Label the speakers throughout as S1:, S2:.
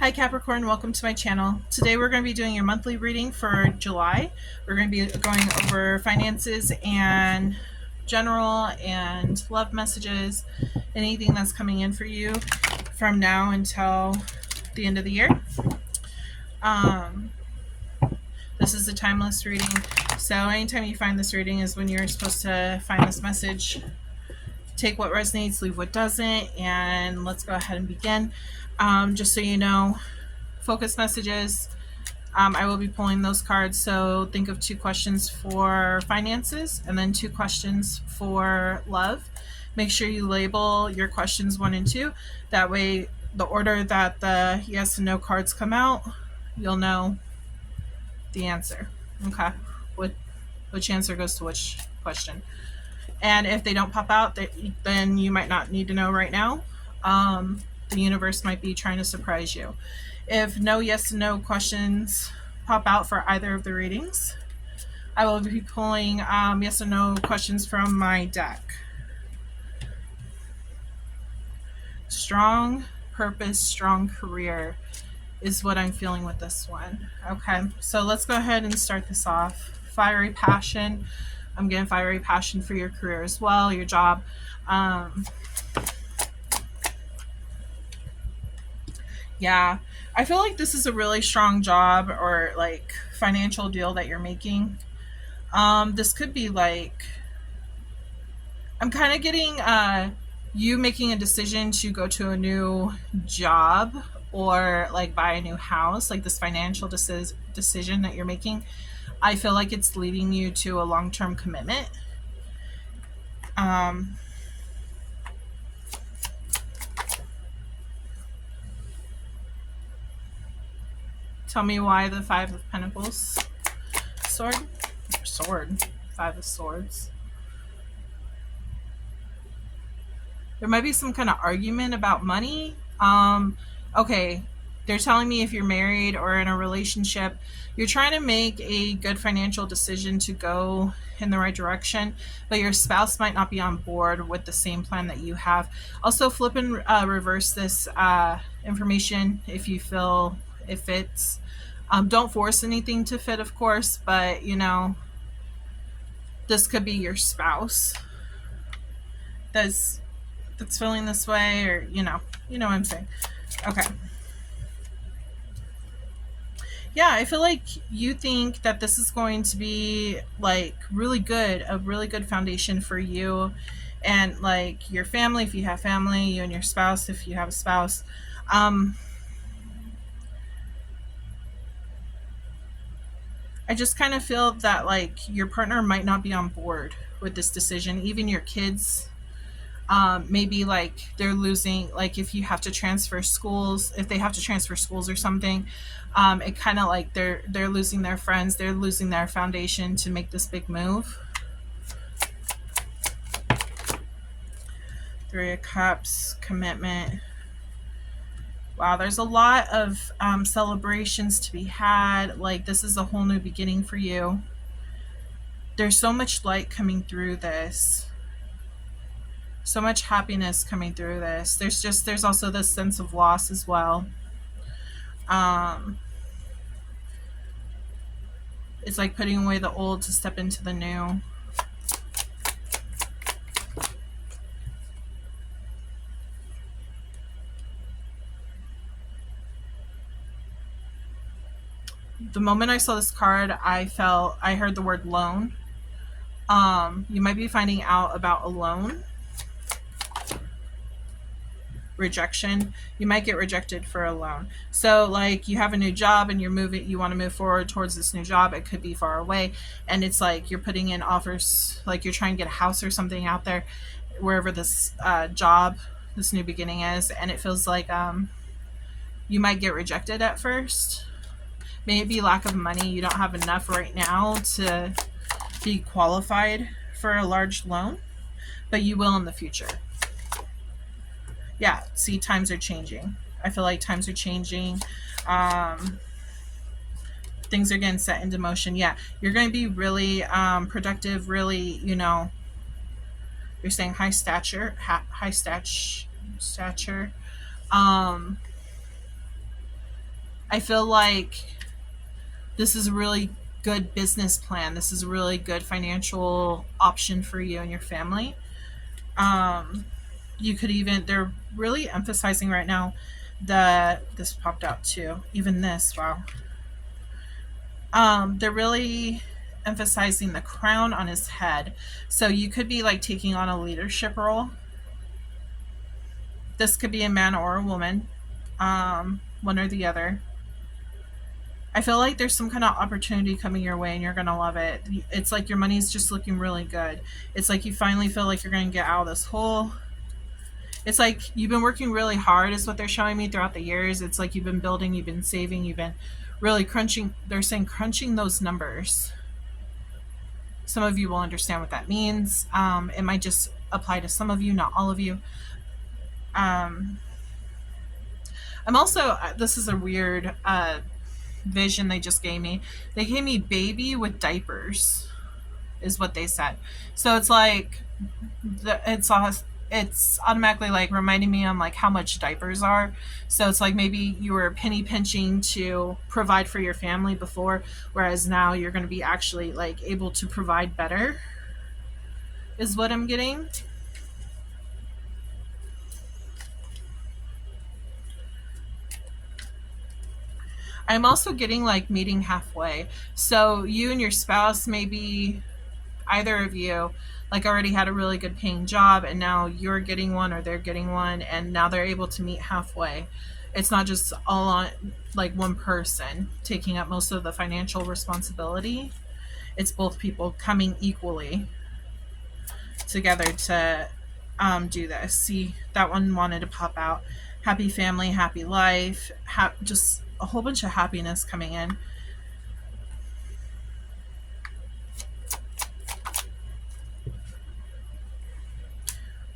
S1: Hi Capricorn, welcome to my channel. Today we're going to be doing your monthly reading for July. We're going to be going over finances and general and love messages, anything that's coming in for you from now until the end of the year. This is a timeless reading, so anytime you find this reading is when you're supposed to find this message. Take what resonates, leave what doesn't, and let's go ahead and begin. Just so you know, focus messages, I will be pulling those cards, so think of 2 questions for finances and then 2 questions for love. Make sure you label your questions 1 and 2. That way, the order that the yes and no cards come out, you'll know the answer. Okay, which answer goes to which question. And if they don't pop out, then you might not need to know right now. The universe might be trying to surprise you. If no yes and no questions pop out for either of the readings, I will be pulling yes and no questions from my deck. Strong purpose, strong career is what I'm feeling with this one. Okay, so let's go ahead and start this off. Fiery passion. I'm getting fiery passion for your career as well, your job. Yeah, I feel like this is a really strong job or like financial deal that you're making. This could be like, I'm kind of getting you making a decision to go to a new job or like buy a new house, like this financial decision that you're making. I feel like it's leading you to a long-term commitment. Tell me why the 5 of Pentacles. Sword? Sword. 5 of Swords. There might be some kind of argument about money. Okay, they're telling me if you're married or in a relationship, you're trying to make a good financial decision to go in the right direction, but your spouse might not be on board with the same plan that you have. Also, flip and reverse this information if you feel it fits. Don't force anything to fit, of course, but you know, this could be your spouse that's feeling this way, or you know what I'm saying. Okay. Yeah, I feel like you think that this is going to be like really good, a really good foundation for you and like your family, if you have family, you and your spouse, if you have a spouse. I just kind of feel that like your partner might not be on board with this decision, even your kids. Maybe like they're losing, like if you have to transfer schools, if they have to transfer schools or something, it kind of like they're losing their friends, they're losing their foundation to make this big move. 3 of Cups, commitment. Wow, there's a lot of celebrations to be had. Like this is a whole new beginning for you. There's so much light coming through this. So much happiness coming through this. There's also this sense of loss as well. It's like putting away the old to step into the new. The moment I saw this card, I heard the word loan. You might be finding out about a loan. Rejection. You might get rejected for a loan. So like you have a new job and you want to move forward towards this new job. It could be far away, and it's like you're putting in offers, like you're trying to get a house or something out there wherever this job, this new beginning is, and it feels like you might get rejected at first. Maybe lack of money. You don't have enough right now to be qualified for a large loan, but you will in the future. Yeah, see, times are changing. I feel like times are changing. Things are getting set into motion. Yeah, you're going to be really productive, really, you know, you're saying high stature. I feel like this is a really good business plan. This is a really good financial option for you and your family. Um, you could even, they're really emphasizing right now that this popped out too. Even this, wow. They're really emphasizing the crown on his head. So you could be like taking on a leadership role. This could be a man or a woman, one or the other. I feel like there's some kind of opportunity coming your way and you're going to love it. It's like your money's just looking really good. It's like you finally feel like you're going to get out of this hole. It's like you've been working really hard, is what they're showing me throughout the years. It's like you've been building, you've been saving, you've been really crunching. They're saying crunching those numbers. Some of you will understand what that means. It might just apply to some of you, not all of you. I'm also, this is a weird vision they just gave me. They gave me baby with diapers, is what they said. So it's like, it's automatically like reminding me on like how much diapers are. So it's like maybe you were penny pinching to provide for your family before, whereas now you're going to be actually like able to provide better, is what I'm getting. I'm also getting like meeting halfway. So you and your spouse, maybe either of you, like already had a really good paying job and now you're getting one or they're getting one and now they're able to meet halfway. It's not just all on like one person taking up most of the financial responsibility. It's both people coming equally together to do this. See, that one wanted to pop out. Happy family, happy life, just a whole bunch of happiness coming in.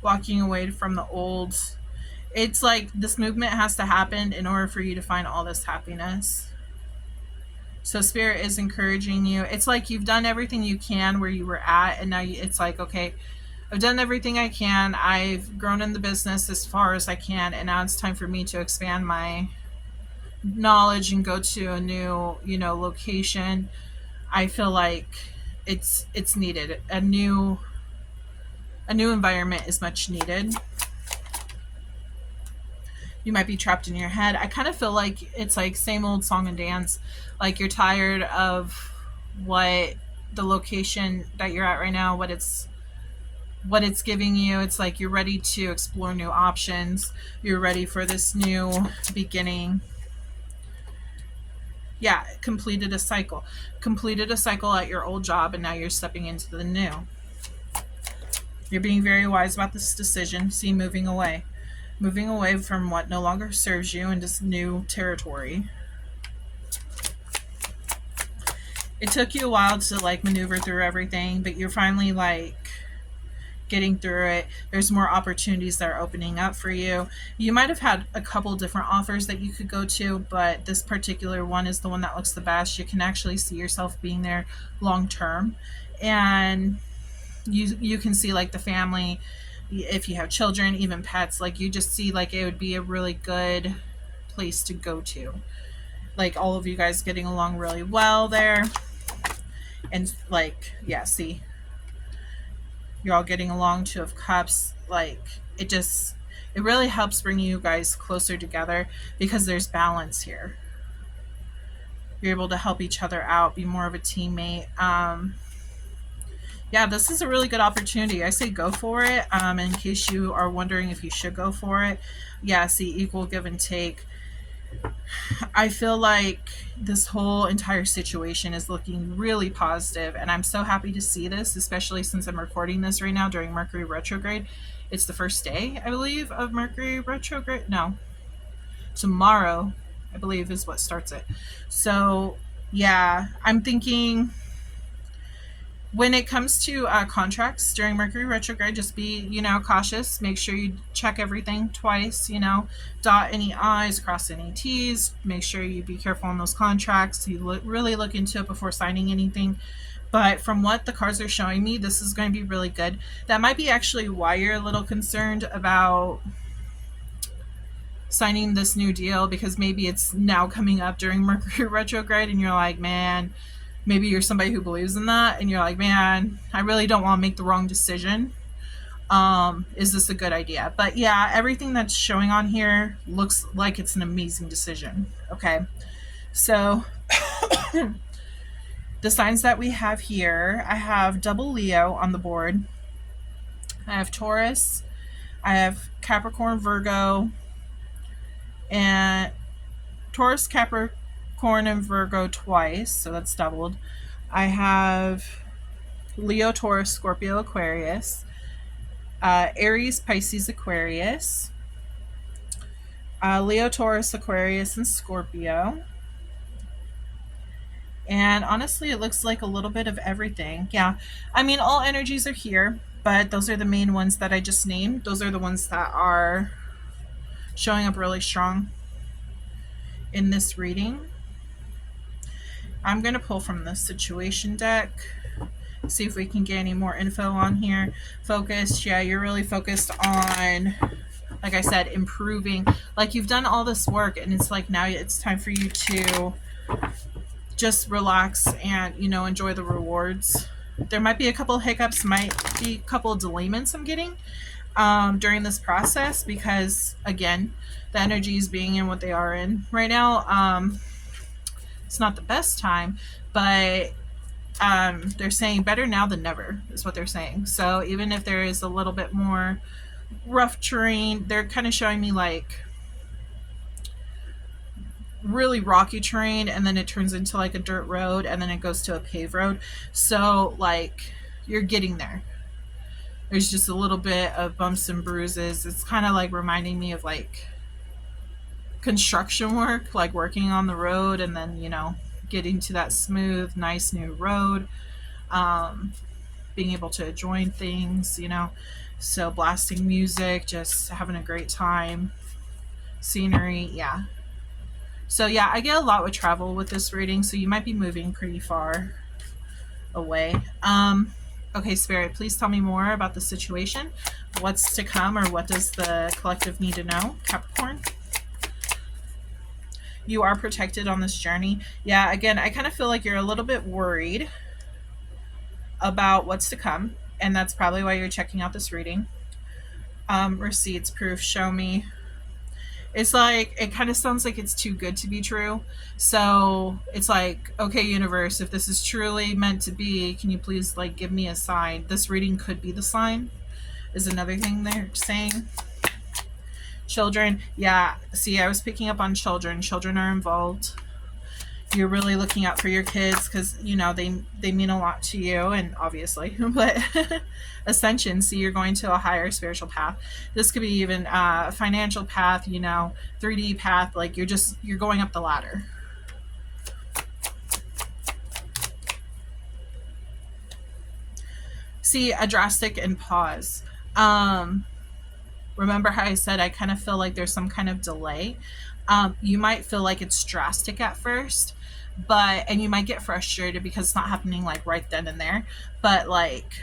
S1: Walking away from the old. It's like this movement has to happen in order for you to find all this happiness. So Spirit is encouraging you. It's like you've done everything you can where you were at, and now it's like, okay, I've done everything I can. I've grown in the business as far as I can, and now it's time for me to expand my knowledge and go to a new, location. I feel like it's needed. A new environment is much needed. You might be trapped in your head. I kind of feel like it's like same old song and dance. Like you're tired of what the location that you're at right now, what it's giving you. It's like you're ready to explore new options. You're ready for this new beginning. Yeah, completed a cycle at your old job, and now you're stepping into the new. You're being very wise about this decision. See, moving away from what no longer serves you into new territory. It took you a while to like maneuver through everything, but you're finally like getting through it. There's more opportunities that are opening up for you. You might have had a couple different offers that you could go to, but this particular one is the one that looks the best. You can actually see yourself being there long term, and you can see like the family, if you have children, even pets, like you just see like it would be a really good place to go to. Like all of you guys getting along really well there, and like, yeah, see, you're all getting along. Two of Cups. Like it really helps bring you guys closer together because there's balance here. You're able to help each other out, be more of a teammate. Yeah, this is a really good opportunity. I say go for it. In case you are wondering if you should go for it. Yeah, see, equal give and take. I feel like this whole entire situation is looking really positive, and I'm so happy to see this, especially since I'm recording this right now during Mercury retrograde. It's the first day, I believe, of Mercury retrograde. No, tomorrow, I believe, is what starts it. So, yeah, I'm thinking when it comes to contracts during Mercury retrograde, just be, cautious. Make sure you check everything twice, dot any I's, cross any T's. Make sure you be careful on those contracts. You really look into it before signing anything. But from what the cards are showing me, this is going to be really good. That might be actually why you're a little concerned about signing this new deal because maybe it's now coming up during Mercury retrograde and you're like, man, maybe you're somebody who believes in that and you're like, man, I really don't want to make the wrong decision. Is this a good idea? But yeah, everything that's showing on here looks like it's an amazing decision. Okay. So the signs that we have here, I have double Leo on the board. I have Taurus. I have Capricorn, Virgo, and Taurus, Capricorn, and Virgo twice. So that's doubled. I have Leo, Taurus, Scorpio, Aquarius. Aries, Pisces, Aquarius. Leo, Taurus, Aquarius, and Scorpio. And honestly, it looks like a little bit of everything. Yeah. I mean, all energies are here, but those are the main ones that I just named. Those are the ones that are showing up really strong in this reading. I'm going to pull from the situation deck, see if we can get any more info on here. Focused. Yeah, you're really focused on, like I said, improving. Like you've done all this work and it's like now it's time for you to just relax and, you know, enjoy the rewards. There might be a couple of hiccups, might be a couple of delayments I'm getting during this process because, again, the energies being in what they are in right now, it's not the best time, but they're saying better now than never is what they're saying. So even if there is a little bit more rough terrain, they're kind of showing me like really rocky terrain and then it turns into like a dirt road and then it goes to a paved road. So like you're getting there. There's just a little bit of bumps and bruises. It's kind of like reminding me of like construction work, like working on the road and then, you know, getting to that smooth, nice new road, being able to join things, you know, so blasting music, just having a great time, scenery. Yeah. So yeah, I get a lot with travel with this reading, so you might be moving pretty far away. Okay, Spirit, please tell me more about the situation. What's to come, or what does the collective need to know? Capricorn. You are protected on this journey. Yeah, again, I kind of feel like you're a little bit worried about what's to come, and that's probably why you're checking out this reading. Receipts, proof, show me. It's like, it kind of sounds like it's too good to be true. So it's like, okay, universe, if this is truly meant to be, can you please like give me a sign? This reading could be the sign, is another thing they're saying. Children. Yeah. See, I was picking up on children. Children are involved. You're really looking out for your kids because, you know, they mean a lot to you, and obviously, but ascension, see, you're going to a higher spiritual path. This could be even a financial path, you know, 3D path, like you're going up the ladder. See, a drastic and pause. Remember how I said I kind of feel like there's some kind of delay. You might feel like it's drastic at first, and you might get frustrated because it's not happening like right then and there, but like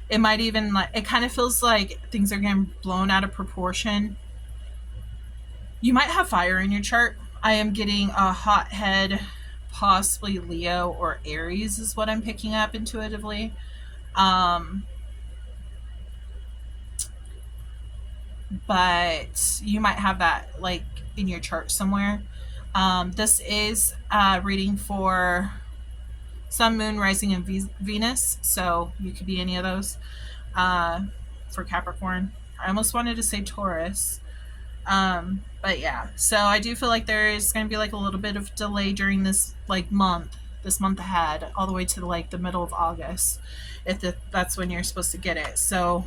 S1: it might even, like, it kind of feels like things are getting blown out of proportion. You might have fire in your chart. I am getting a hothead, possibly Leo or Aries is what I'm picking up intuitively. But you might have that like in your chart somewhere. This is reading for Sun, Moon, Rising, and Venus, so you could be any of those for Capricorn. I almost wanted to say Taurus, but yeah. So I do feel like there is going to be like a little bit of delay during this like month ahead, all the way to like the middle of August, if that's when you're supposed to get it. So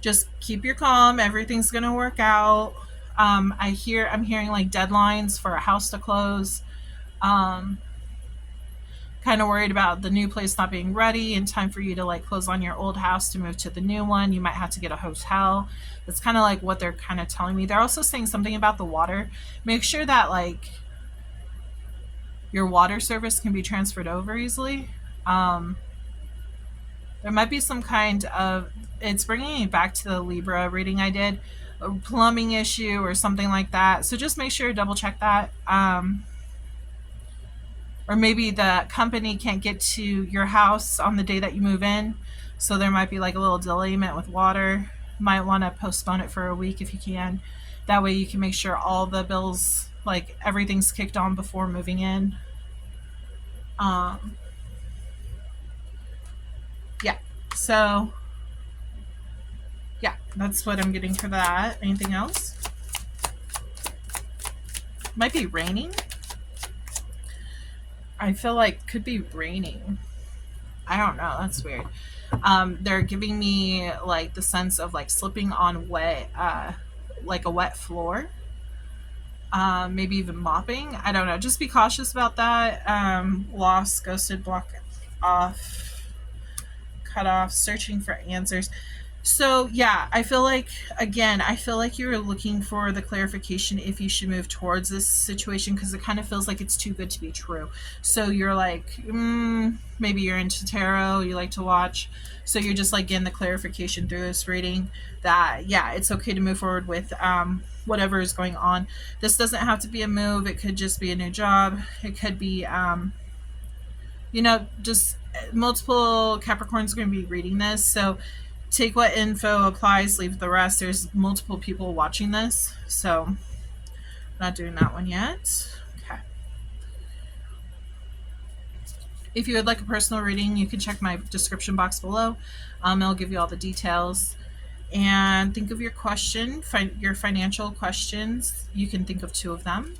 S1: just keep your calm. Everything's going to work out. I'm hearing like deadlines for a house to close. Kind of worried about the new place not being ready in time for you to like close on your old house to move to the new one. You might have to get a hotel. That's kind of like what they're kind of telling me. They're also saying something about the water. Make sure that like your water service can be transferred over easily. There might be some kind of, it's bringing me back to the Libra reading I did. a plumbing issue or something like that. So just make sure to double check that. Or maybe the company can't get to your house on the day that you move in. So there might be like a little delayment with water. Might want to postpone it for a week if you can. That way you can make sure all the bills, like everything's kicked on before moving in. Um, yeah. So, yeah, that's what I'm getting for that. Anything else? Might be raining. I feel like could be raining. I don't know. That's weird. They're giving me like the sense of like slipping on wet, like a wet floor. Maybe even mopping. I don't know. Just be cautious about that. Lost, ghosted, block off, cut off, searching for answers. So yeah, I feel like, again, I feel like you're looking for the clarification if you should move towards this situation, because it kind of feels like it's too good to be true. So you're like, maybe you're into tarot, you like to watch, so you're just like getting the clarification through this reading that yeah, it's okay to move forward with whatever is going on. This doesn't have to be a move. It could just be a new job. It could be just multiple Capricorns are going to be reading this, so take what info applies, leave the rest. There's multiple people watching this, so I'm not doing that one yet. Okay. If you would like a personal reading, you can check my description box below. It'll give you all the details. And think of your question, your financial questions. You can think of 2 of them.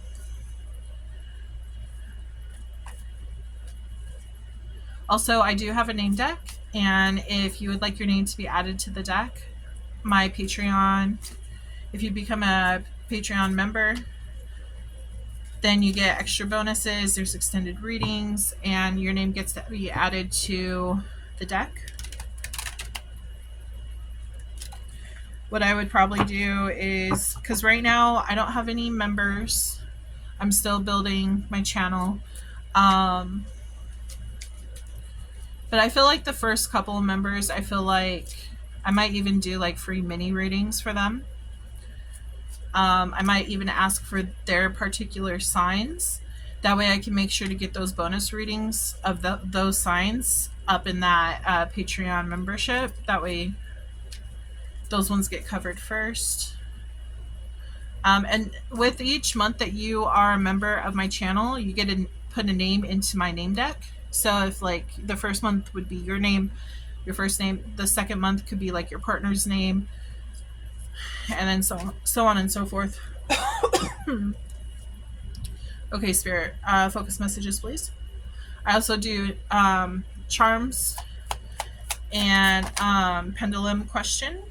S1: Also, I do have a name deck, and if you would like your name to be added to the deck, my Patreon, if you become a Patreon member, then you get extra bonuses. There's extended readings, and your name gets to be added to the deck. What I would probably do is, because right now I don't have any members, I'm still building my channel. But I feel like the first couple of members, I feel like I might even do like free mini readings for them. I might even ask for their particular signs. That way I can make sure to get those bonus readings of those signs up in that Patreon membership. That way those ones get covered first. And with each month that you are a member of my channel, you get to put a name into my name deck. So if like the first month would be your name, your first name, the second month could be like your partner's name, and then so on and so forth. Okay, Spirit, focus messages, please. I also do charms and pendulum questions.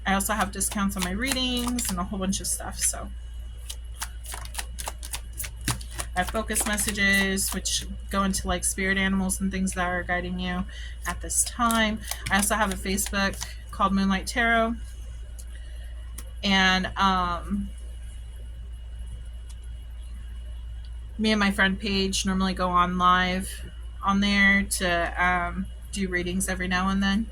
S1: I also have discounts on my readings and a whole bunch of stuff. So I have focus messages, which go into like spirit animals and things that are guiding you at this time. I also have a Facebook called Moonlight Tarot. And me and my friend Paige normally go on live on there to do readings every now and then.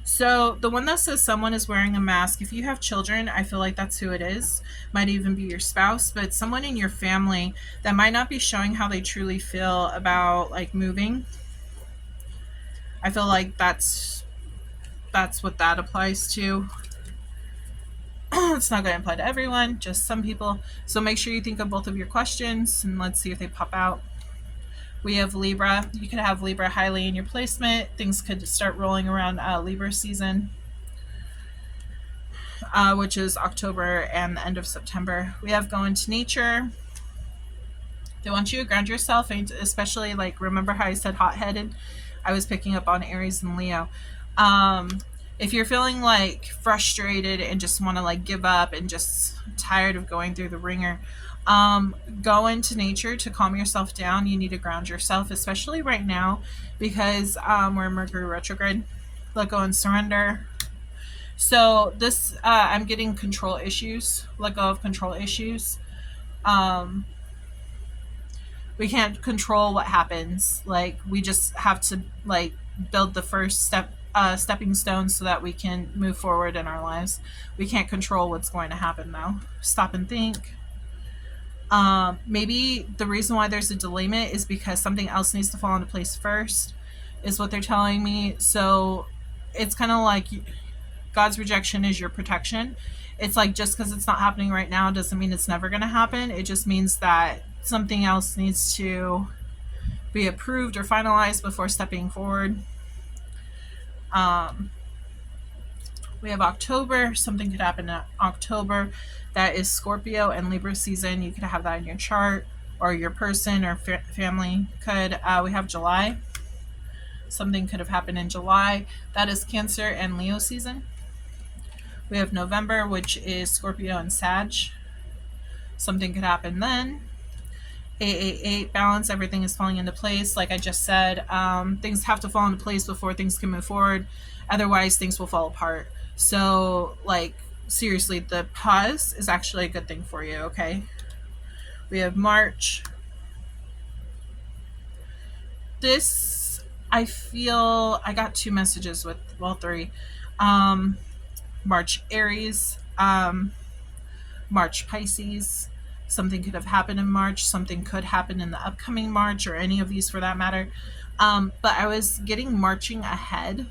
S1: So the one that says someone is wearing a mask, if you have children, I feel like that's who it is. Might even be your spouse, but someone in your family that might not be showing how they truly feel about like moving. I feel like that's what that applies to. It's not going to apply to everyone, just some people. So make sure you think of both of your questions and let's see if they pop out. We have Libra. You could have Libra highly in your placement. Things could start rolling around Libra season, which is October and the end of September. We have Go Into Nature. They want you to ground yourself, and especially like, remember how I said hot-headed? I was picking up on Aries and Leo. If you're feeling like frustrated and just want to like give up and just tired of going through the ringer, go into nature to calm yourself down. You need to ground yourself, especially right now because we're in Mercury retrograde. Let go and surrender. So this, I'm getting control issues. Let go of control issues. We can't control what happens. Like, we just have to like build the first step stepping stones so that we can move forward in our lives. We can't control what's going to happen though. Stop and think. Maybe the reason why there's a delayment is because something else needs to fall into place first, is what they're telling me. So it's kind of like God's rejection is your protection. It's like just because it's not happening right now doesn't mean it's never going to happen. It just means that something else needs to be approved or finalized before stepping forward. We have October. Something could happen in October. That is Scorpio and Libra season. You could have that in your chart, or your person or family could. We have July. Something could have happened in July. That is Cancer and Leo season. We have November, which is Scorpio and Sag. Something could happen then. 888 balance. Everything is falling into place. Like I just said, things have to fall into place before things can move forward. Otherwise, things will fall apart. So, like, seriously, the pause is actually a good thing for you, okay? We have March. This, I feel, I got 2 messages with, well, 3. March Aries, March Pisces. Something could have happened in March. Something could happen in the upcoming March, or any of these for that matter. But I was getting marching ahead.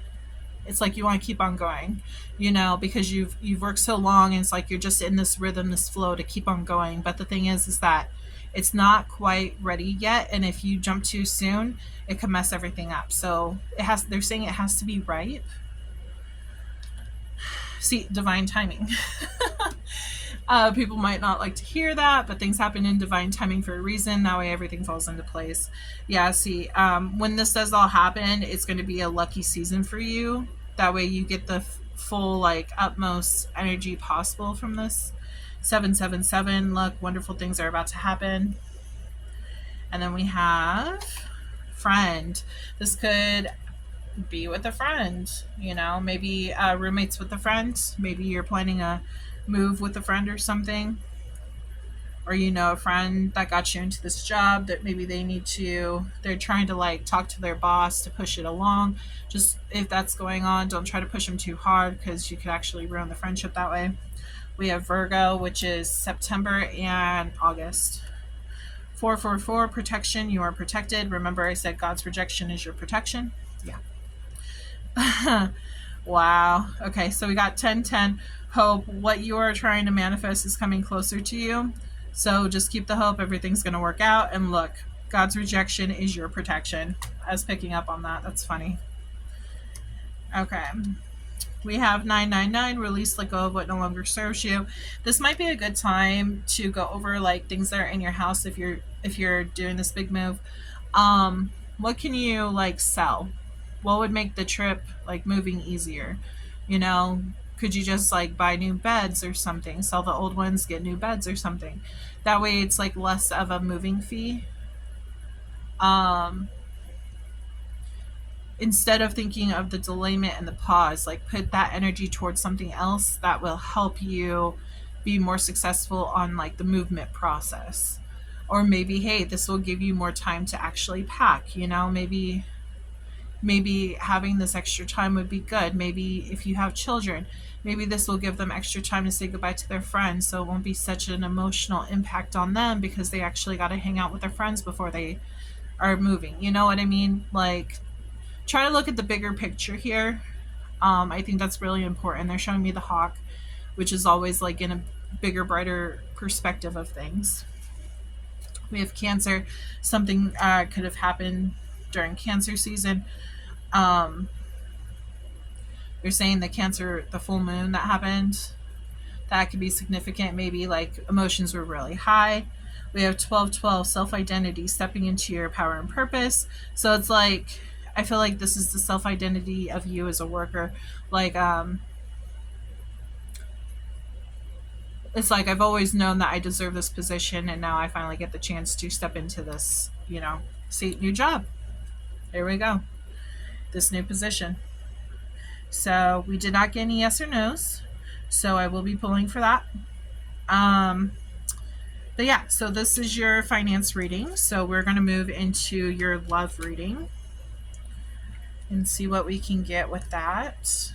S1: It's like you want to keep on going, you know, because you've worked so long, and it's like you're just in this rhythm, this flow to keep on going. But the thing is that it's not quite ready yet, and if you jump too soon, it could mess everything up. So they're saying it has to be ripe. See, divine timing. People might not like to hear that, but things happen in divine timing for a reason. That way everything falls into place. Yeah, see, when this does all happen, it's going to be a lucky season for you. That way you get the full, like, utmost energy possible from this. 777, look, wonderful things are about to happen. And then we have friend. This could be with a friend, you know, maybe roommates with a friend. Maybe you're planning a move with a friend or something, or you know, a friend that got you into this job that maybe they're trying to, like, talk to their boss to push it along. Just, if that's going on, don't try to push them too hard, because you could actually ruin the friendship that way. We have Virgo, which is September and August. 444, protection. You are protected. Remember I said God's rejection is your protection. Yeah. Wow. Okay, so we got 1010. Hope. What you are trying to manifest is coming closer to you. So just keep the hope. Everything's going to work out. And look, God's rejection is your protection. I was picking up on that. That's funny. Okay. We have 999. Release, let go of what no longer serves you. This might be a good time to go over, like, things that are in your house if you're doing this big move. What can you, like, sell? What would make the trip, like, moving easier? You know, could you just, like, buy new beds or something? Sell the old ones, get new beds or something. That way it's, like, less of a moving fee. Instead of thinking of the delayment and the pause, like, put that energy towards something else that will help you be more successful on, like, the movement process. Or maybe, hey, this will give you more time to actually pack, you know, maybe having this extra time would be good. Maybe if you have children, maybe this will give them extra time to say goodbye to their friends, so it won't be such an emotional impact on them, because they actually got to hang out with their friends before they are moving. You know what I mean? Like, try to look at the bigger picture here. I think that's really important. They're showing me the hawk, which is always, like, in a bigger, brighter perspective of things. We have Cancer. Something could have happened during Cancer season. They're saying the full moon that happened, that could be significant. Maybe, like, emotions were really high. We have 1212, self-identity, stepping into your power and purpose. So it's like, I feel like this is the self-identity of you as a worker. Like, it's like, I've always known that I deserve this position, and now I finally get the chance to step into this, you know, new job. There we go. This new position. So we did not get any yes or no's, so I will be pulling for that. But yeah, so this is your finance reading. So we're going to move into your love reading. and see what we can get with that.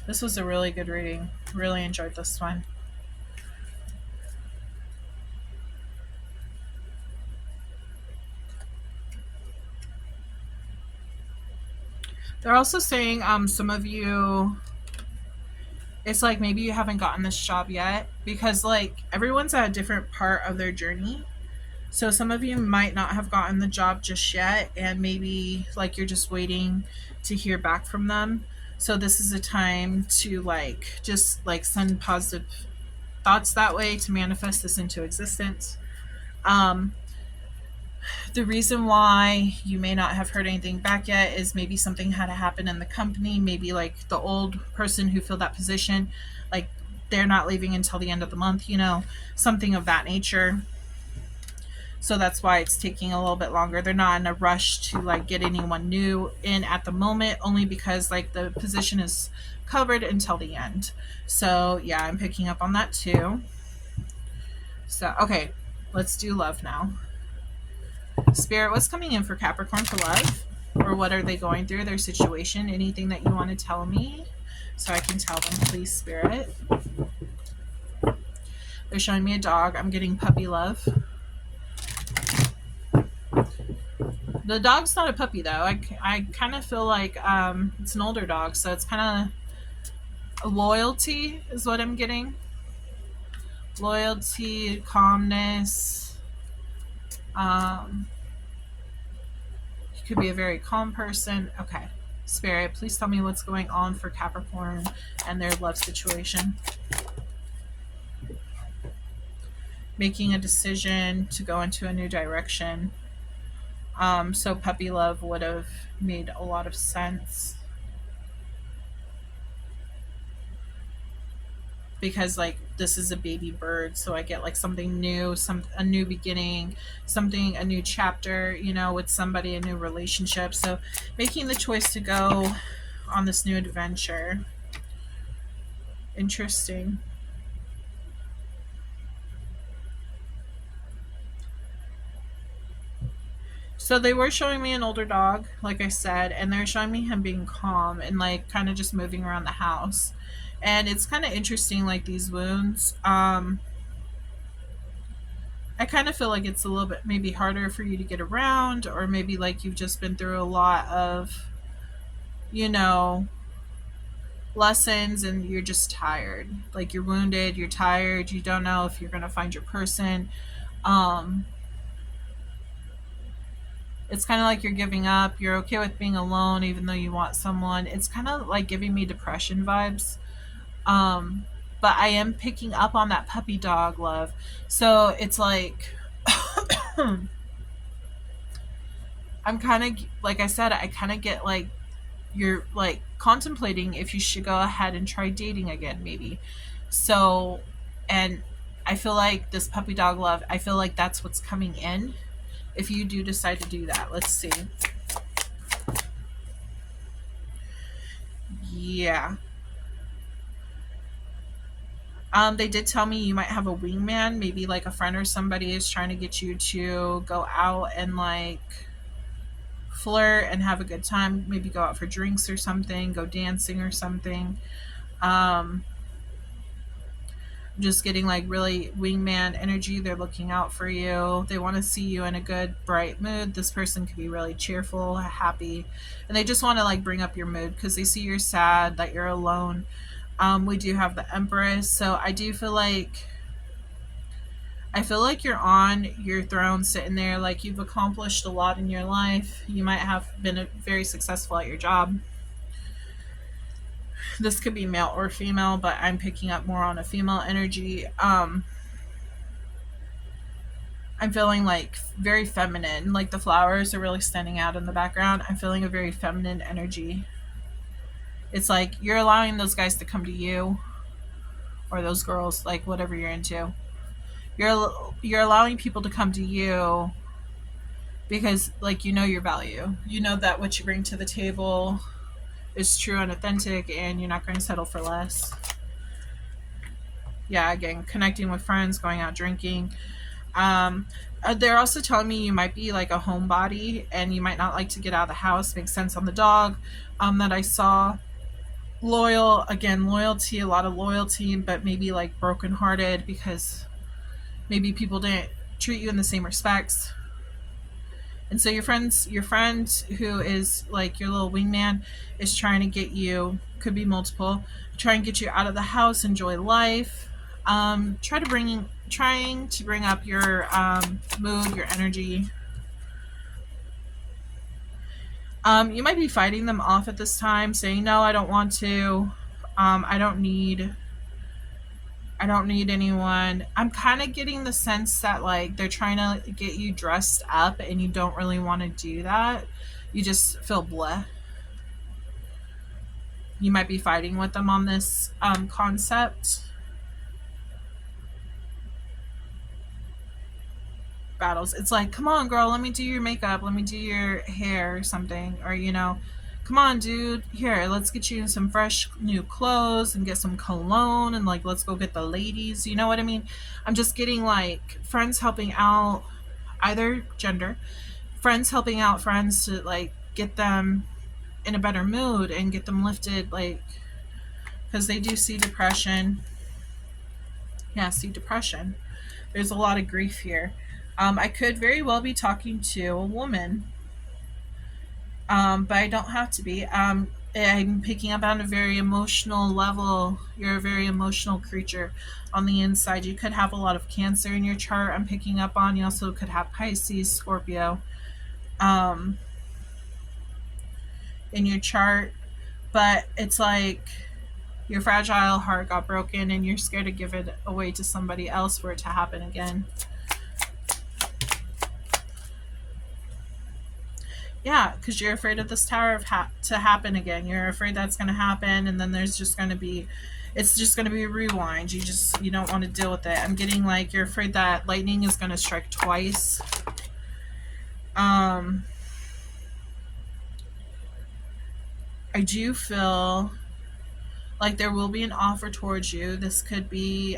S1: This was a really good reading. Really enjoyed this one. They're also saying some of you, it's like maybe you haven't gotten this job yet because like everyone's at a different part of their journey. So some of you might not have gotten the job just yet, and maybe like you're just waiting to hear back from them. So this is a time to like just like send positive thoughts that way to manifest this into existence. Um, the reason why you may not have heard anything back yet is maybe something had to happen in the company. Maybe like the old person who filled that position, like they're not leaving until the end of the month, you know, something of that nature. So that's why it's taking a little bit longer. They're not in a rush to like get anyone new in at the moment, only because like the position is covered until the end. So yeah, I'm picking up on that too. So okay, let's do love now. Spirit, what's coming in for Capricorn for love? Or what are they going through, their situation? Anything that you want to tell me so I can tell them, please, Spirit. They're showing me a dog. I'm getting puppy love. The dog's not a puppy though. I kind of feel like it's an older dog, so it's kind of loyalty is what I'm getting. Loyalty, calmness. He could be a very calm person. Okay. Spirit, please tell me what's going on for Capricorn and their love situation. Making a decision to go into a new direction. So puppy love would have made a lot of sense. Because like this is a baby bird, so I get like something new, a new beginning, something, a new chapter, you know, with somebody, a new relationship. So making the choice to go on this new adventure. Interesting. So they were showing me an older dog, like I said, and they're showing me him being calm and like kind of just moving around the house. And it's kind of interesting, like these wounds. I kind of feel like it's a little bit maybe harder for you to get around, or maybe like you've just been through a lot of, you know, lessons and you're just tired. Like you're wounded, you're tired, you don't know if you're going to find your person. It's kind of like you're giving up. You're okay with being alone even though you want someone. It's kind of like giving me depression vibes. But I am picking up on that puppy dog love. So it's like I'm kind of, like I said, I kind of get like you're like contemplating if you should go ahead and try dating again, maybe. So, and I feel like this puppy dog love, I feel like that's what's coming in if you do decide to do that. Let's see. Yeah. They did tell me you might have a wingman, maybe like a friend or somebody is trying to get you to go out and like flirt and have a good time, maybe go out for drinks or something, go dancing or something. Just getting like really wingman energy. They're looking out for you. They want to see you in a good, bright mood. This person could be really cheerful, happy, and they just want to like bring up your mood because they see you're sad, that you're alone. We do have the Empress, so I do feel like you're on your throne sitting there, like you've accomplished a lot in your life. You might have been very successful at your job. This could be male or female, but I'm picking up more on a female energy. I'm feeling like very feminine, like the flowers are really standing out in the background. I'm feeling a very feminine energy. It's like you're allowing those guys to come to you, or those girls, like whatever you're into. You're allowing people to come to you because like you know your value. You know that what you bring to the table is true and authentic, and you're not going to settle for less. Yeah, again, connecting with friends, going out drinking. They're also telling me you might be like a homebody and you might not like to get out of the house. Makes sense on the dog that I saw. Loyal, again, loyalty, a lot of loyalty, but maybe like brokenhearted because maybe people didn't treat you in the same respects. And so your friend who is like your little wingman is trying to get you, could be multiple, try and get you out of the house, enjoy life. Trying to bring up your mood, your energy. You might be fighting them off at this time, saying, no, I don't want to. I don't need anyone. I'm kind of getting the sense that like they're trying to get you dressed up and you don't really want to do that. You just feel bleh. You might be fighting with them on this concept. Battles. It's like, come on, girl, let me do your makeup, let me do your hair or something. Or, come on, dude, here, let's get you some fresh new clothes and get some cologne and like let's go get the ladies. You know what I mean? I'm just getting like friends helping out, either gender, friends helping out friends to like get them in a better mood and get them lifted, like, because they do see depression. Yeah, see depression. There's a lot of grief here. I could very well be talking to a woman, but I don't have to be. I'm picking up on a very emotional level. You're a very emotional creature on the inside. You could have a lot of Cancer in your chart. I'm picking up on. You also could have Pisces, Scorpio, um, in your chart. But it's like your fragile heart got broken and you're scared to give it away to somebody else for it to happen again. Yeah, because you're afraid of this tower to happen again. You're afraid that's going to happen, and then there's just going to be, it's just going to be a rewind. You don't want to deal with it. I'm getting like you're afraid that lightning is going to strike twice. I do feel like there will be an offer towards you. This could be,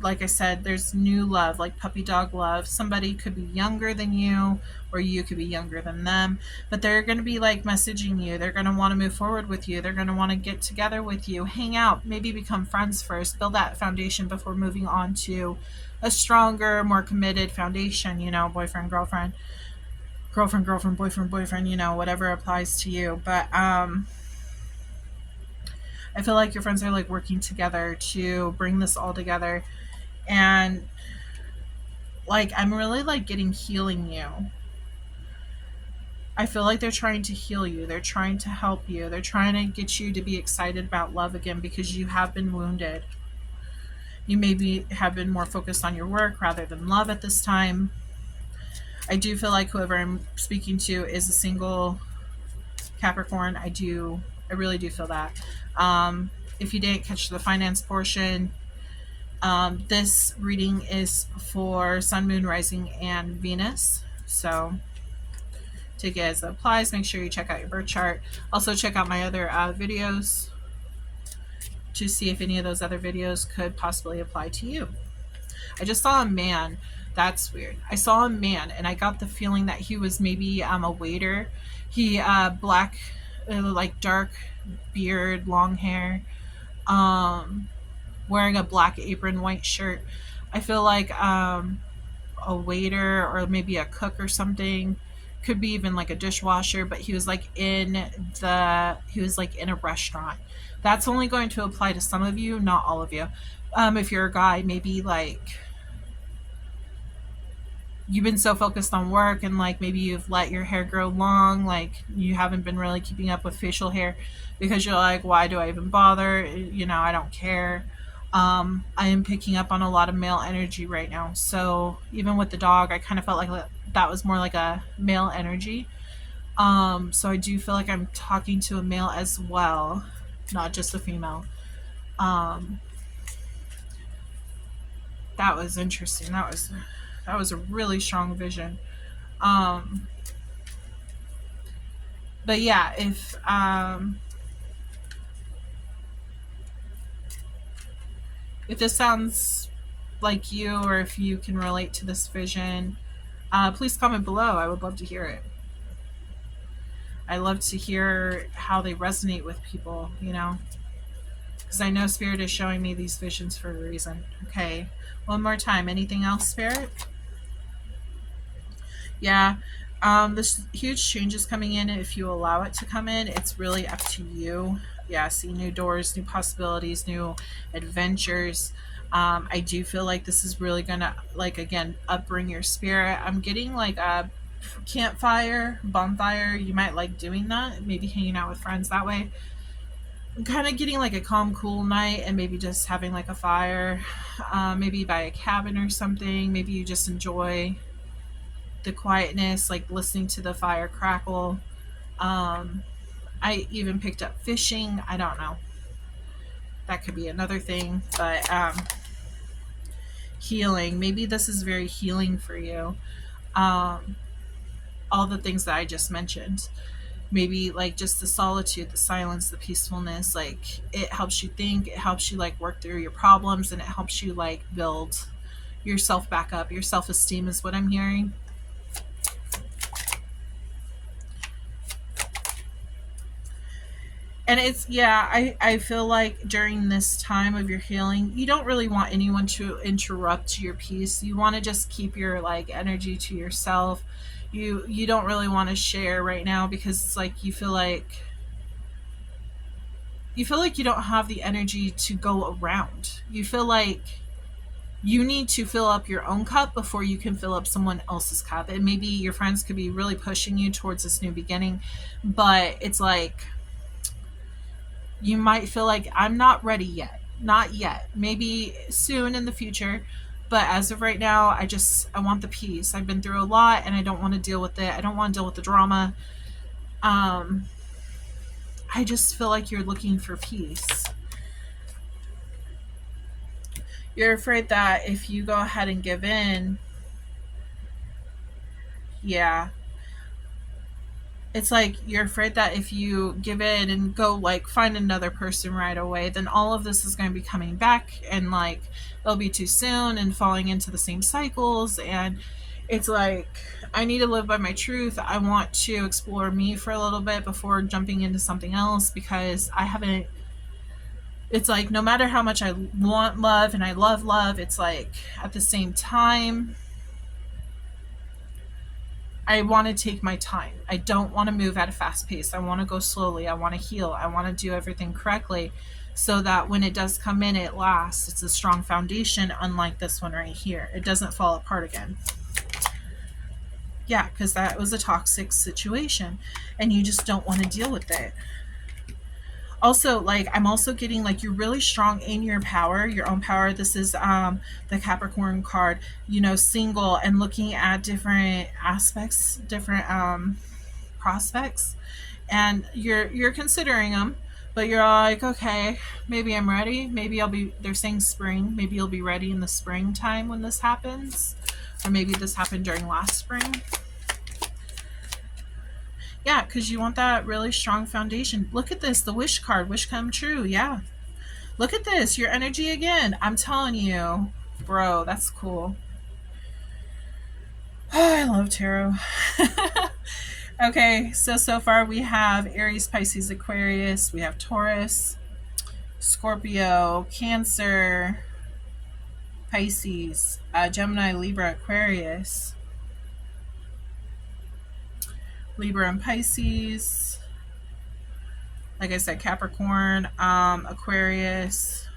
S1: like I said, there's new love, like puppy dog love. Somebody could be younger than you, or you could be younger than them, but they're going to be like messaging you. They're going to want to move forward with you. They're going to want to get together with you, hang out, maybe become friends first, build that foundation before moving on to a stronger, more committed foundation, boyfriend, girlfriend, boyfriend, whatever applies to you. But, I feel like your friends are like working together to bring this all together. And like, I'm really like getting healing you. I feel like they're trying to heal you. They're trying to help you. They're trying to get you to be excited about love again because you have been wounded. You maybe have been more focused on your work rather than love at this time. I do feel like whoever I'm speaking to is a single Capricorn. I really do feel that. If you didn't catch the finance portion, this reading is for Sun, Moon, Rising, and Venus. So take it as it applies. Make sure you check out your birth chart. Also check out my other videos to see if any of those other videos could possibly apply to you. I just saw a man. That's weird. I saw a man and I got the feeling that he was maybe a waiter. He black, like dark beard, long hair, wearing a black apron, white shirt. I feel like a waiter or maybe a cook or something. Could be even like a dishwasher, but he was like in a restaurant. That's only going to apply to some of you, not all of you. If you're a guy, maybe like you've been so focused on work and like maybe you've let your hair grow long, like you haven't been really keeping up with facial hair because you're like, why do I even bother? I don't care. I am picking up on a lot of male energy right now. So even with the dog, I kind of felt like that was more like a male energy. So I do feel like I'm talking to a male as well, not just a female. That was interesting. That was a really strong vision. But yeah, if this sounds like you, or if you can relate to this vision, please comment below. I would love to hear it. I love to hear how they resonate with people, you know, because I know Spirit is showing me these visions for a reason. Okay, one more time. Anything else, Spirit? Yeah. This huge change is coming in. If you allow it to come in, it's really up to you. Yeah, see new doors, new possibilities, new adventures. I do feel like this is really gonna, like, again, upbring your spirit. I'm getting like a campfire, bonfire. You might like doing that, maybe hanging out with friends that way. I'm kind of getting like a calm, cool night, and maybe just having like a fire, maybe by a cabin or something. Maybe you just enjoy the quietness, like listening to the fire crackle. Um, I even picked up fishing. I don't know. That could be another thing, but healing. Maybe this is very healing for you. Um, all the things that I just mentioned. Maybe like just the solitude, the silence, the peacefulness. Like it helps you think. It helps you like work through your problems, and it helps you like build yourself back up. Your self-esteem is what I'm hearing. And it's, yeah, I feel like during this time of your healing, you don't really want anyone to interrupt your peace. You want to just keep your like energy to yourself. You don't really want to share right now, because it's like you don't have the energy to go around. You feel like you need to fill up your own cup before you can fill up someone else's cup. And maybe your friends could be really pushing you towards this new beginning, but it's like you might feel like, I'm not ready yet. Not yet. Maybe soon in the future. But as of right now, I want the peace. I've been through a lot, and I don't want to deal with it. I don't want to deal with the drama. Um, I just feel like you're looking for peace. You're afraid that if you go ahead and give in, yeah, it's like you're afraid that if you give in and go like find another person right away, then all of this is going to be coming back, and like it'll be too soon and falling into the same cycles. And it's like, I need to live by my truth. I want to explore me for a little bit before jumping into something else, because I haven't, it's like no matter how much I want love and I love love, it's like at the same time I want to take my time. I don't want to move at a fast pace. I want to go slowly. I want to heal. I want to do everything correctly, so that when it does come in, it lasts. It's a strong foundation, unlike this one right here. It doesn't fall apart again. Yeah, because that was a toxic situation, and you just don't want to deal with it. Also, like, I'm also getting like you're really strong in your power, your own power. This is the Capricorn card, you know, single and looking at different aspects, different prospects, and you're considering them, but you're like, okay, maybe I'm ready. Maybe I'll be, they're saying spring, maybe you'll be ready in the springtime when this happens, or maybe this happened during last spring. Yeah, because you want that really strong foundation. Look at this, the wish card, wish come true. Yeah. Look at this, your energy again. I'm telling you, bro, that's cool. Oh, I love tarot. Okay, so far we have Aries, Pisces, Aquarius. We have Taurus, Scorpio, Cancer, Pisces, Gemini, Libra, Aquarius, Libra and Pisces. Like I said, Capricorn, Aquarius,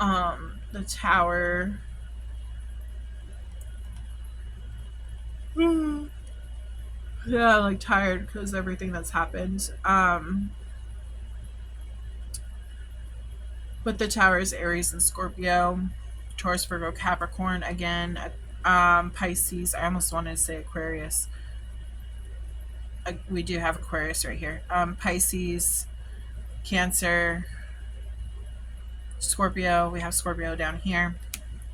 S1: the Tower. Yeah, like tired because everything that's happened. But the Tower is Aries and Scorpio, Taurus, Virgo, Capricorn again. Pisces. I almost wanted to say Aquarius. We do have Aquarius right here. Pisces, Cancer, Scorpio. We have Scorpio down here.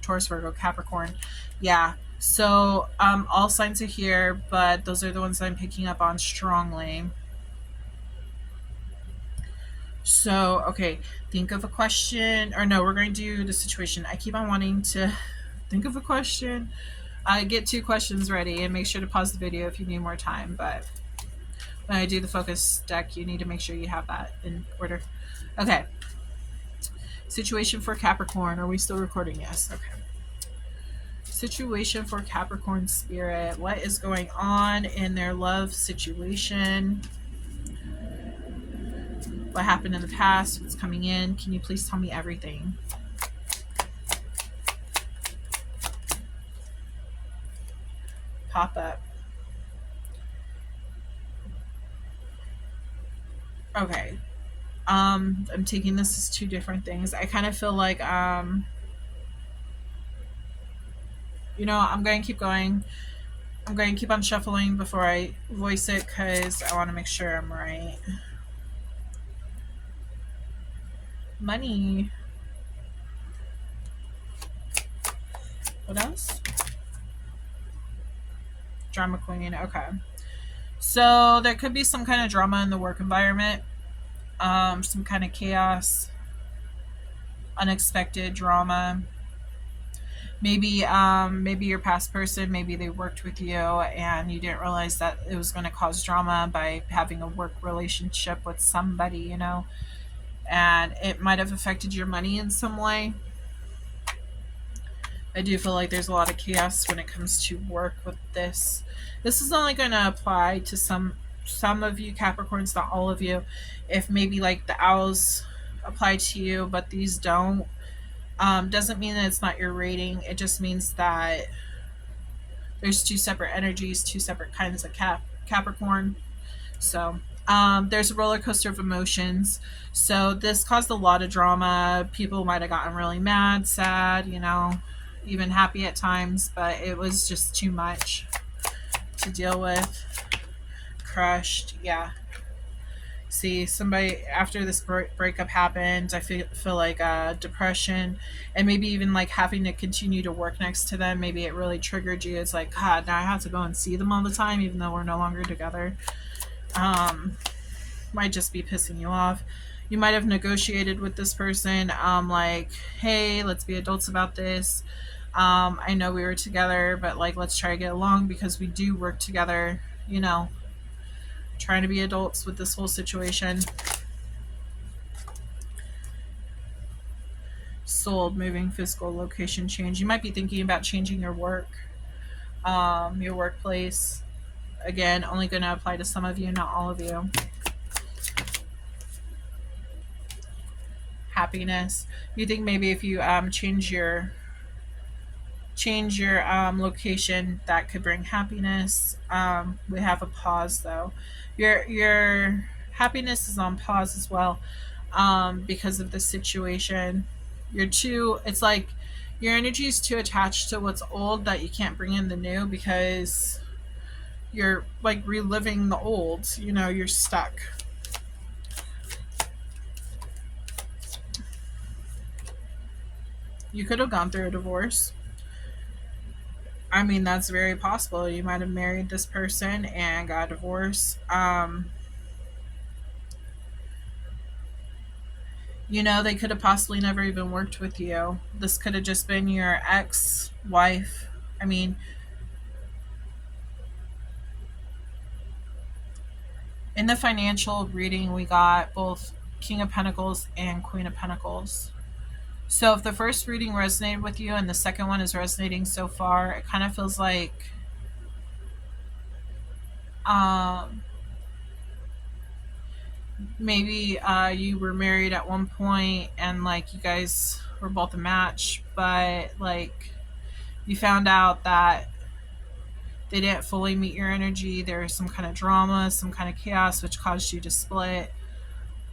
S1: Taurus, Virgo, Capricorn. Yeah. So all signs are here, but those are the ones I'm picking up on strongly. So, okay, think of a question, or no, we're going to do the situation. I keep on wanting to think of a question. I get 2 questions ready, and make sure to pause the video if you need more time. But when I do the focus deck, you need to make sure you have that in order. Okay. Situation for Capricorn. Are we still recording? Yes. Okay. Situation for Capricorn spirit. What is going on in their love situation? What happened in the past? What's coming in? Can you please tell me everything? Pop up. Okay. I'm taking this as 2 different things. I kind of feel like I'm going to keep going. I'm going to keep on shuffling before I voice it because I want to make sure I'm right. Money. What else? Drama queen. Okay. So there could be some kind of drama in the work environment. Some kind of chaos. Unexpected drama. Maybe your past person, maybe they worked with you and you didn't realize that it was going to cause drama by having a work relationship with somebody, and it might have affected your money in some way. I do feel like there's a lot of chaos when it comes to work with this. This is only going to apply to some of you Capricorns, not all of you. If maybe like the owls apply to you, but these don't, doesn't mean that it's not your rating. It just means that there's 2 separate energies, 2 separate kinds of Capricorn. So there's a roller coaster of emotions. So this caused a lot of drama. People might have gotten really mad, sad, even happy at times, but it was just too much to deal with. Crushed. Yeah. See, somebody after this breakup happened, I feel like depression, and maybe even like having to continue to work next to them. Maybe it really triggered you. It's like, God, now I have to go and see them all the time, even though we're no longer together. Might just be pissing you off. You might have negotiated with this person, like, hey, let's be adults about this. I know we were together, but like, let's try to get along because we do work together, trying to be adults with this whole situation. Sold, moving, physical location change. You might be thinking about changing your workplace. Again, only going to apply to some of you, not all of you. Happiness. You think maybe if you change your location, that could bring happiness. We have a pause though. Your happiness is on pause as well, because of the situation. It's like your energy is too attached to what's old that you can't bring in the new because you're like reliving the old. You're stuck. You could have gone through a divorce. I mean, that's very possible. You might have married this person and got a divorce. They could have possibly never even worked with you. This could have just been your ex-wife. I mean, in the financial reading, we got both King of Pentacles and Queen of Pentacles. So if the first reading resonated with you and the second one is resonating so far, it kind of feels like maybe you were married at one point and like you guys were both a match, but like you found out that they didn't fully meet your energy. There was some kind of drama, some kind of chaos, which caused you to split.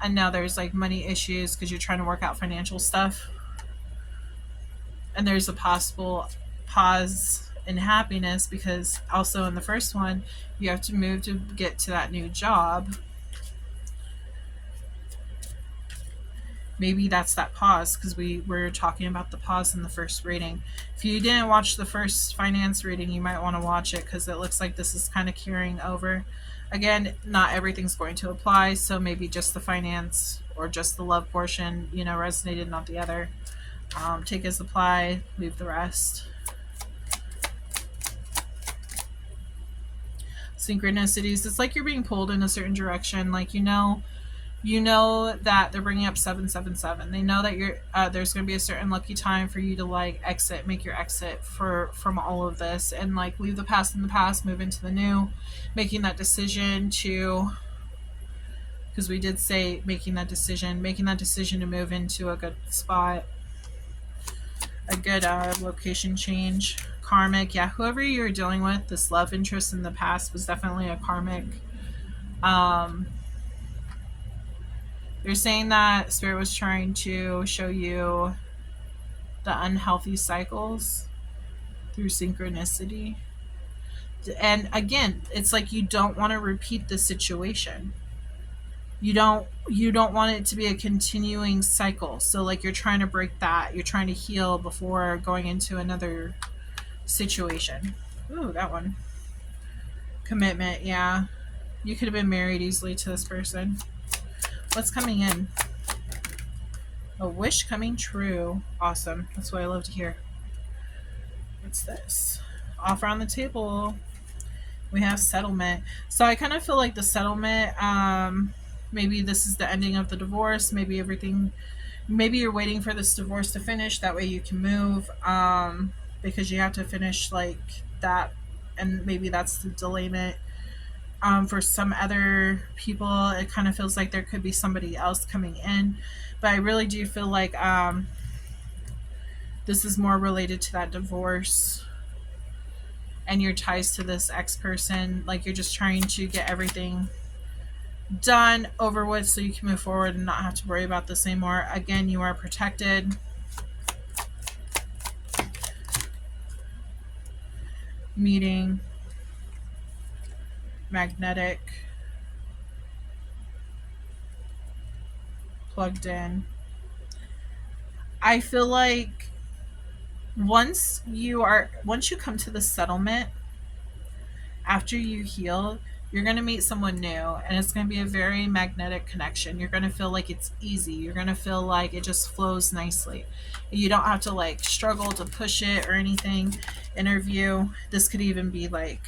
S1: And now there's like money issues because you're trying to work out financial stuff. And there's a possible pause in happiness because also in the first one, you have to move to get to that new job. Maybe that's that pause because we were talking about the pause in the first reading. If you didn't watch the first finance reading, you might want to watch it because it looks like this is kind of carrying over. Again, not everything's going to apply, so maybe just the finance or just the love portion, resonated, not the other. Take as apply, leave the rest. Synchronicities, it's like you're being pulled in a certain direction. Like, that they're bringing up 777. They know that there's going to be a certain lucky time for you to like exit, make your exit from all of this, and like leave the past in the past, move into the new, making that decision to, because we did say making that decision to move into a good spot, a good location change. Karmic, yeah, whoever you're dealing with, this love interest in the past was definitely a karmic. They're saying that Spirit was trying to show you the unhealthy cycles through synchronicity. And again, it's like you don't want to repeat the situation. You don't want it to be a continuing cycle. So like you're trying to break that. You're trying to heal before going into another situation. Ooh, that one. Commitment, yeah. You could have been married easily to this person. What's coming in? A wish coming true. Awesome. That's what I love to hear. What's this? Offer on the table. We have settlement. So I kind of feel like the settlement, maybe this is the ending of the divorce. Maybe you're waiting for this divorce to finish. That way you can move, because you have to finish like that. And maybe that's the delayment. For some other people, it kind of feels like there could be somebody else coming in. But I really do feel like this is more related to that divorce and your ties to this ex-person. Like you're just trying to get everything done, over with, so you can move forward and not have to worry about this anymore. Again, you are protected. Meeting. Magnetic. Plugged in. I feel like once you come to the settlement, after you heal, you're going to meet someone new, and it's going to be a very magnetic connection. You're going to feel like it's easy. You're going to feel like it just flows nicely. You don't have to like struggle to push it or anything. Interview. This could even be like,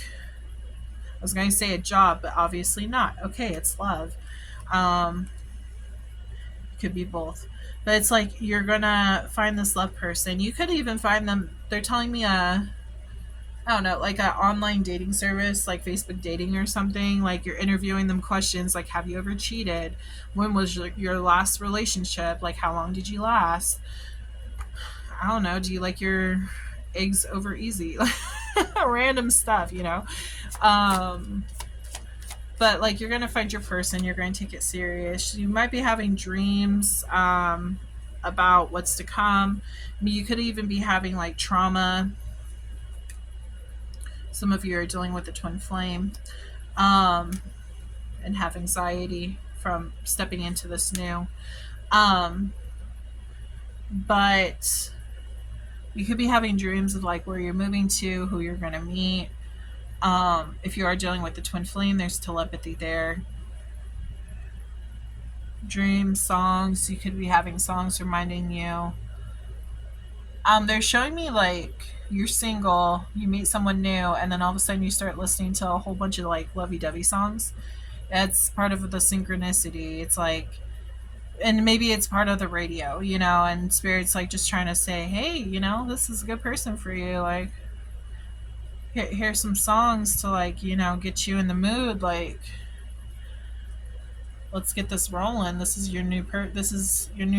S1: I was going to say a job, but obviously not. Okay, it's love. Could be both. But it's like you're going to find this love person. You could even find them, they're telling me I don't know, like an online dating service, like Facebook dating or something. Like you're interviewing them questions like, have you ever cheated? When was your last relationship? Like, how long did you last? I don't know. Do you like your eggs over easy? Random stuff, but like you're going to find your person. You're going to take it serious. You might be having dreams about what's to come. I mean, you could even be having like trauma. Some of you are dealing with the twin flame, and have anxiety from stepping into this new. But you could be having dreams of like where you're moving to, who you're going to meet. If you are dealing with the twin flame, there's telepathy there. Dreams, songs. You could be having songs reminding you. They're showing me like you're single, you meet someone new, and then all of a sudden you start listening to a whole bunch of like lovey-dovey songs. That's part of the synchronicity. It's like, and maybe it's part of the radio, and Spirit's like just trying to say, hey, this is a good person for you. Like, here's some songs to like, get you in the mood. Like, let's get this rolling. This is your new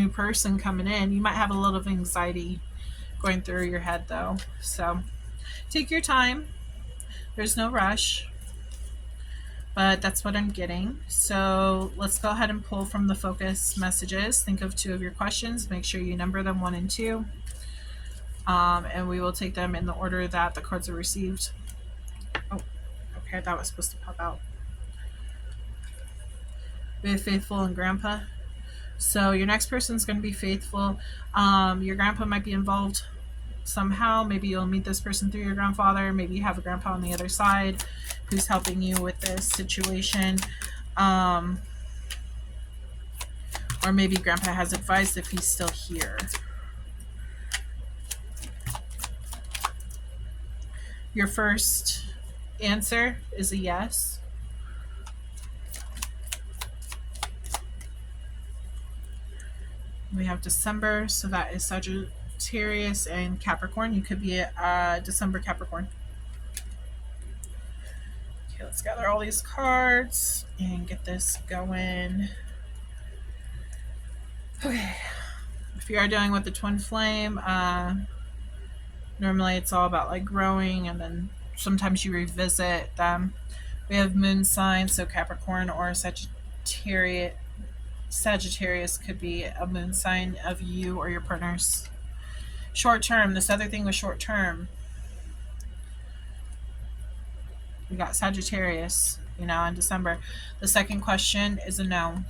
S1: person coming in. You might have a little of anxiety going through your head though, so take your time. There's no rush, but that's what I'm getting. So let's go ahead and pull from the focus messages. Think of 2 of your questions. Make sure you number them 1 and 2, and we will take them in the order that the cards are received. Oh, okay, that was supposed to pop out. Be faithful and grandpa. So your next person is going to be faithful. Your grandpa might be involved somehow. Maybe you'll meet this person through your grandfather. Maybe you have a grandpa on the other side. who's helping you with this situation. Or maybe Grandpa has advice if he's still here. Your first answer is a yes. We have December, so that is Sagittarius and Capricorn. You could be a December Capricorn. Okay, let's gather all these cards and get this going. Okay. If you are dealing with the twin flame, normally it's all about like growing, and then sometimes you revisit them. We have moon signs, so Capricorn or Sagittarius. Sagittarius could be a moon sign of you or your partner's. Short term, this other thing was short term. We got Sagittarius, in December. The second question is a no.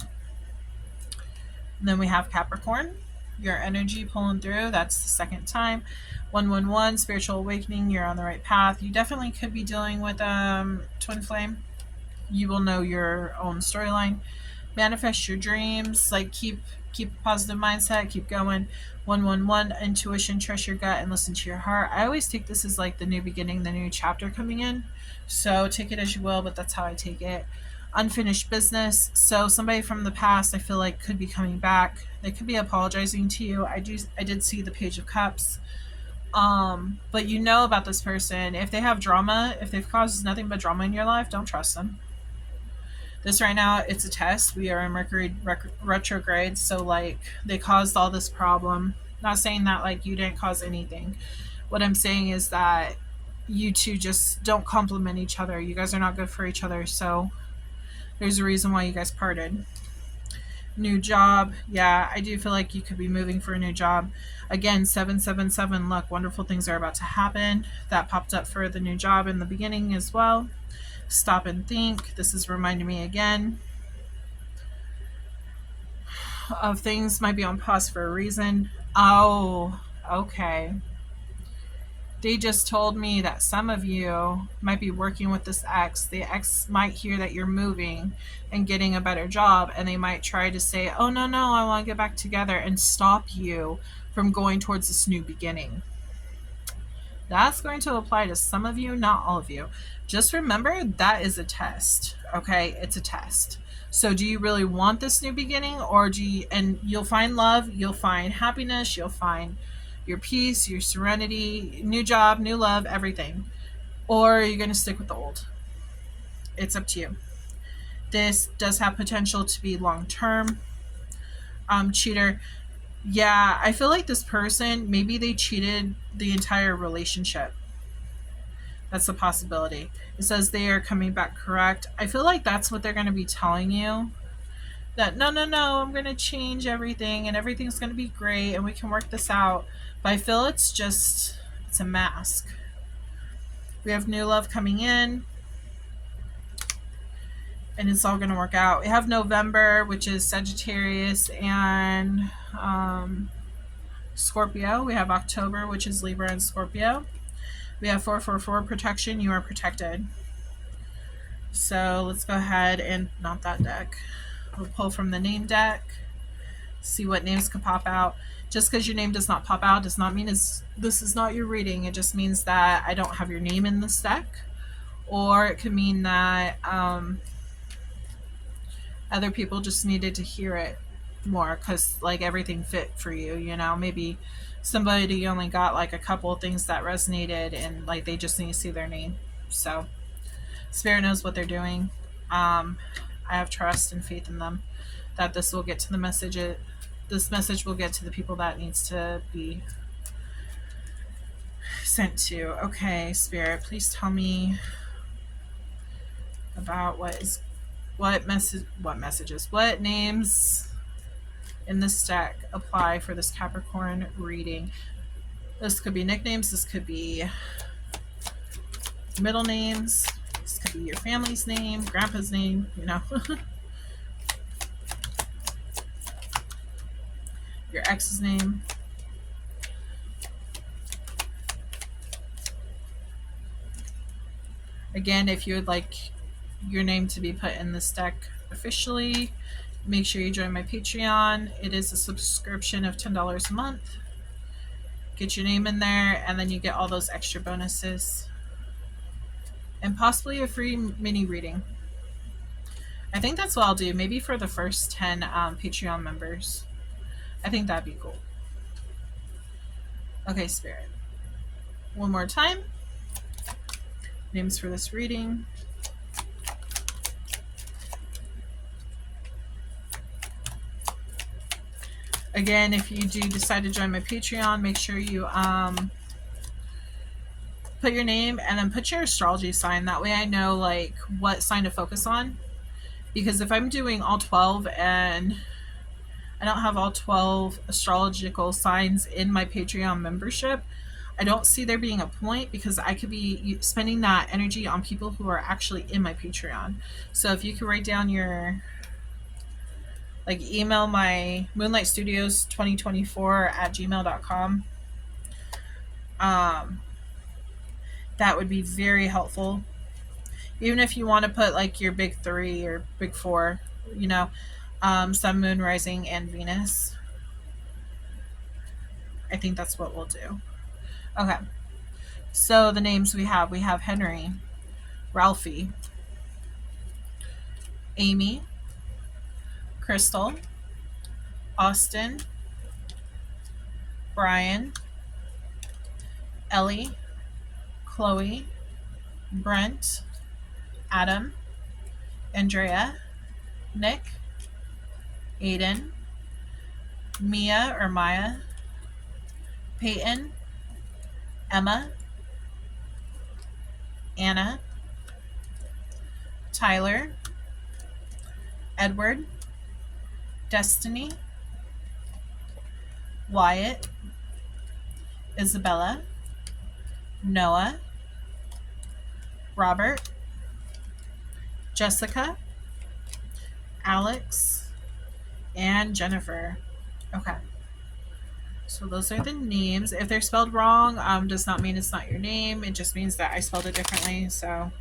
S1: And then we have Capricorn, your energy pulling through. That's the second time. 111, spiritual awakening. You're on the right path. You definitely could be dealing with twin flame. You will know your own storyline. Manifest your dreams. Like keep a positive mindset. Keep going. 111, intuition. Trust your gut and listen to your heart. I always take this as like the new beginning, the new chapter coming in. So take it as you will, but that's how I take it. Unfinished business. So somebody from the past, I feel like, could be coming back. They could be apologizing to you. I did see the Page of Cups. But you know about this person. If they have drama, if they've caused nothing but drama in your life, don't trust them. This right now, it's a test. We are in Mercury retrograde, so like they caused all this problem. Not saying that like you didn't cause anything. What I'm saying is that you two just don't complement each other. You guys are not good for each other, so there's a reason why you guys parted. New job. Yeah, I do feel like you could be moving for a new job. Again, 777. Look, wonderful things are about to happen. That popped up for the new job in the beginning as well. Stop and think. This is reminding me again of things might be on pause for a reason. Oh, okay. They just told me that some of you might be working with this ex. The ex might hear that you're moving and getting a better job, and they might try to say, oh, no, I want to get back together, and stop you from going towards this new beginning. That's going to apply to some of you, not all of you. Just remember that is a test, okay? It's a test. So do you really want this new beginning, or and you'll find love, you'll find happiness, you'll find your peace, your serenity, new job, new love, everything. Or are you going to stick with the old? It's up to you. This does have potential to be long-term. Cheater. Yeah, I feel like this person, maybe they cheated the entire relationship. That's a possibility. It says they are coming back correct. I feel like that's what they're going to be telling you. That no, I'm going to change everything and everything's going to be great and we can work this out. But I feel it's a mask. We have new love coming in. And it's all going to work out. We have November, which is Sagittarius and Scorpio. We have October, which is Libra and Scorpio. We have 444 protection. You are protected. So let's go ahead and not that deck. We'll pull from the name deck. See what names could pop out. Just because your name does not pop out does not mean this is not your reading. It just means that I don't have your name in this deck. Or it could mean that other people just needed to hear it more because like everything fit for you, maybe somebody only got like a couple of things that resonated and like they just need to see their name. So Spirit knows what they're doing. I have trust and faith in them that this will get to the message. This message will get to the people that needs to be sent to. Okay, Spirit, please tell me about what names in this deck apply for this Capricorn reading. This could be nicknames, this could be middle names, this could be your family's name, grandpa's name, your ex's name. Again, if you would like your name to be put in this deck officially, make sure you join my Patreon. It is a subscription of $10 a month. Get your name in there, and then you get all those extra bonuses. And possibly a free mini reading. I think that's what I'll do. Maybe for the first 10 Patreon members. I think that'd be cool. Okay, Spirit. One more time. Names for this reading. Again, if you do decide to join my Patreon, make sure you put your name and then put your astrology sign. That way I know like what sign to focus on. Because if I'm doing all 12 and I don't have all 12 astrological signs in my Patreon membership, I don't see there being a point, because I could be spending that energy on people who are actually in my Patreon. So if you could write down your, like, email my Moonlight Studios 2024 at gmail.com. That would be very helpful. Even if you want to put like your big 3 or big 4, you know, Sun, Moon, Rising, and Venus. I think that's what we'll do. Okay. So the names we have Henry, Ralphie, Amy, Crystal, Austin, Brian, Ellie, Chloe, Brent, Adam, Andrea, Nick, Aiden, Mia or Maya, Peyton, Emma, Anna, Tyler, Edward, Destiny, Wyatt, Isabella, Noah, Robert, Jessica, Alex, and Jennifer. Okay. So those are the names. If they're spelled wrong, does not mean it's not your name. It just means that I spelled it differently. So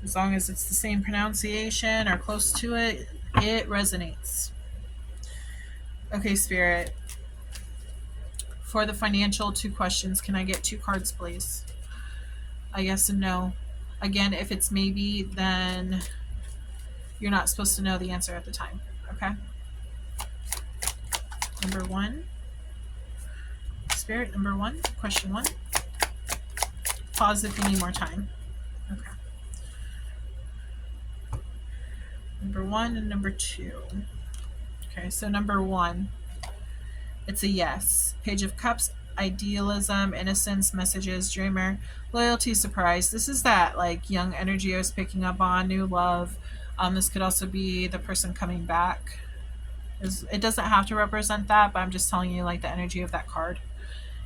S1: as long as it's the same pronunciation or close to it, it resonates. Okay, Spirit. For the financial 2 questions, can I get 2 cards, please? A yes and no. Again, if it's maybe, then you're not supposed to know the answer at the time. Okay? Number 1. Spirit, number 1. Question 1. Pause if you need more time. Okay. Number 1 and number 2. Okay, so number 1. It's a yes. Page of Cups, idealism, innocence, messages, dreamer, loyalty, surprise. This is that like young energy I was picking up on, new love. This could also be the person coming back. It doesn't have to represent that, but I'm just telling you like the energy of that card.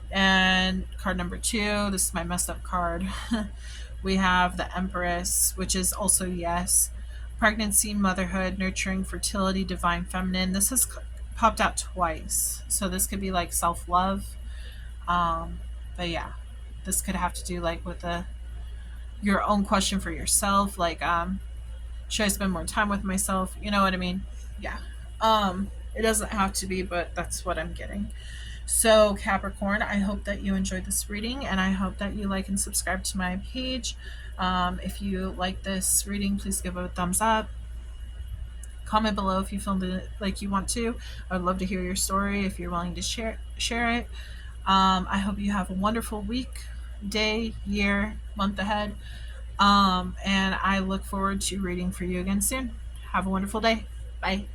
S1: And card number 2, this is my messed up card. We have the Empress, which is also yes. Pregnancy, motherhood, nurturing, fertility, divine feminine. This has popped out twice. So this could be like self-love. But yeah, this could have to do like with your own question for yourself. Like, should I spend more time with myself? You know what I mean? Yeah. It doesn't have to be, but that's what I'm getting. So Capricorn, I hope that you enjoyed this reading, and I hope that you like and subscribe to my page. If you like this reading, please give it a thumbs up. Comment below if you feel like you want to. I would love to hear your story if you're willing to share it. I hope you have a wonderful week, day, year, month ahead. And I look forward to reading for you again soon. Have a wonderful day. Bye.